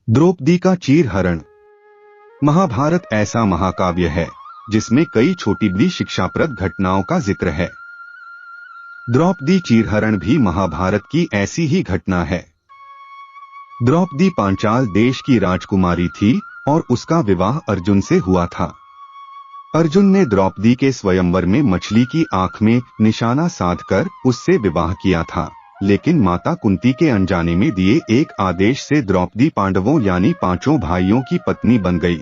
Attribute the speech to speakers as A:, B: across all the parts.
A: द्रौपदी का चीरहरण। महाभारत ऐसा महाकाव्य है जिसमें कई छोटी बड़ी शिक्षाप्रद घटनाओं का जिक्र है। द्रौपदी चीरहरण भी महाभारत की ऐसी ही घटना है। द्रौपदी पांचाल देश की राजकुमारी थी और उसका विवाह अर्जुन से हुआ था। अर्जुन ने द्रौपदी के स्वयंवर में मछली की आंख में निशाना साधकर उससे विवाह किया था, लेकिन माता कुंती के अनजाने में दिए एक आदेश से द्रौपदी पांडवों यानी पांचों भाइयों की पत्नी बन गई।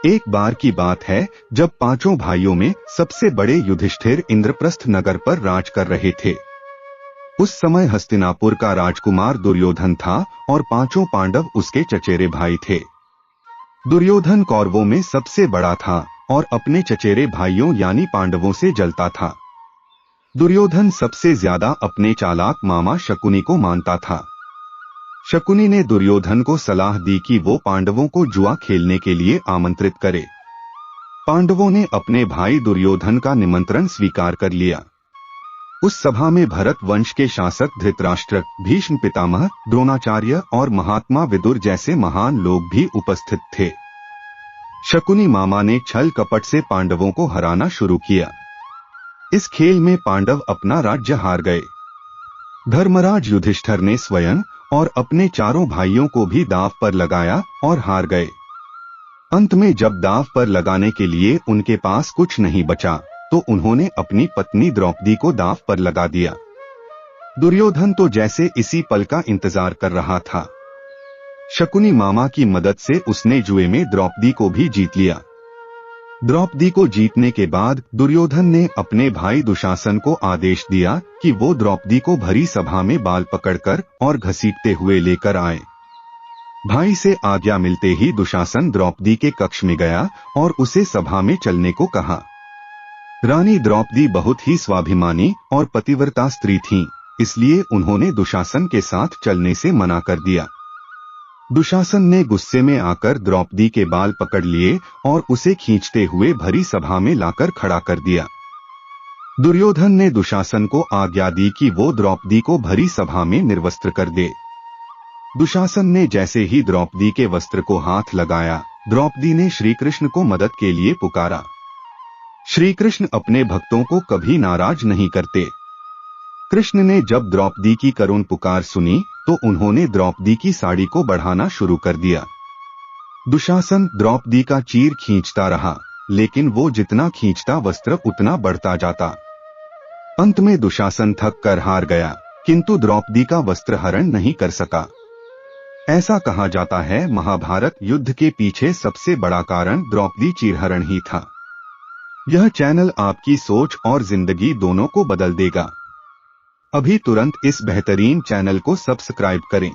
A: एक बार की बात है जब पांचों भाइयों में सबसे बड़े युधिष्ठिर इंद्रप्रस्थ नगर पर राज कर रहे थे। उस समय हस्तिनापुर का राजकुमार दुर्योधन था और पांचों पांडव उसके चचेरे भाई थे। दुर्योधन कौरवों में सबसे बड़ा था और अपने चचेरे भाइयों यानी पांडवों से जलता था। दुर्योधन सबसे ज्यादा अपने चालाक मामा शकुनी को मानता था। शकुनी ने दुर्योधन को सलाह दी कि वो पांडवों को जुआ खेलने के लिए आमंत्रित करे। पांडवों ने अपने भाई दुर्योधन का निमंत्रण स्वीकार कर लिया। उस सभा में भरत वंश के शासक धृतराष्ट्र, भीष्म पितामह, द्रोणाचार्य और महात्मा विदुर जैसे महान लोग भी उपस्थित थे। शकुनी मामा ने छल कपट से पांडवों को हराना शुरू किया। इस खेल में पांडव अपना राज्य हार गए। धर्मराज युधिष्ठिर ने स्वयं और अपने चारों भाइयों को भी दांव पर लगाया और हार गए। अंत में जब दांव पर लगाने के लिए उनके पास कुछ नहीं बचा तो उन्होंने अपनी पत्नी द्रौपदी को दांव पर लगा दिया। दुर्योधन तो जैसे इसी पल का इंतजार कर रहा था। शकुनी मामा की मदद से उसने जुए में द्रौपदी को भी जीत लिया। द्रौपदी को जीतने के बाद दुर्योधन ने अपने भाई दुशासन को आदेश दिया कि वो द्रौपदी को भरी सभा में बाल पकड़कर और घसीटते हुए लेकर आए। भाई से आज्ञा मिलते ही दुशासन द्रौपदी के कक्ष में गया और उसे सभा में चलने को कहा। रानी द्रौपदी बहुत ही स्वाभिमानी और पतिव्रता स्त्री थीं, इसलिए उन्होंने दुशासन के साथ चलने से मना कर दिया। दुशासन ने गुस्से में आकर द्रौपदी के बाल पकड़ लिए और उसे खींचते हुए भरी सभा में लाकर खड़ा कर दिया। दुर्योधन ने दुशासन को आज्ञा दी कि वो द्रौपदी को भरी सभा में निर्वस्त्र कर दे। दुशासन ने जैसे ही द्रौपदी के वस्त्र को हाथ लगाया, द्रौपदी ने श्री कृष्ण को मदद के लिए पुकारा। श्री कृष्ण अपने भक्तों को कभी नाराज नहीं करते। कृष्ण ने जब द्रौपदी की करुण पुकार सुनी तो उन्होंने द्रौपदी की साड़ी को बढ़ाना शुरू कर दिया। दुशासन द्रौपदी का चीर खींचता रहा, लेकिन वो जितना खींचता वस्त्र उतना बढ़ता जाता। अंत में दुशासन थक कर हार गया, किंतु द्रौपदी का वस्त्र हरण नहीं कर सका। ऐसा कहा जाता है महाभारत युद्ध के पीछे सबसे बड़ा कारण द्रौपदी चीरहरण ही था। यह चैनल आपकी सोच और जिंदगी दोनों को बदल देगा। अभी तुरंत इस बेहतरीन चैनल को सब्सक्राइब करें।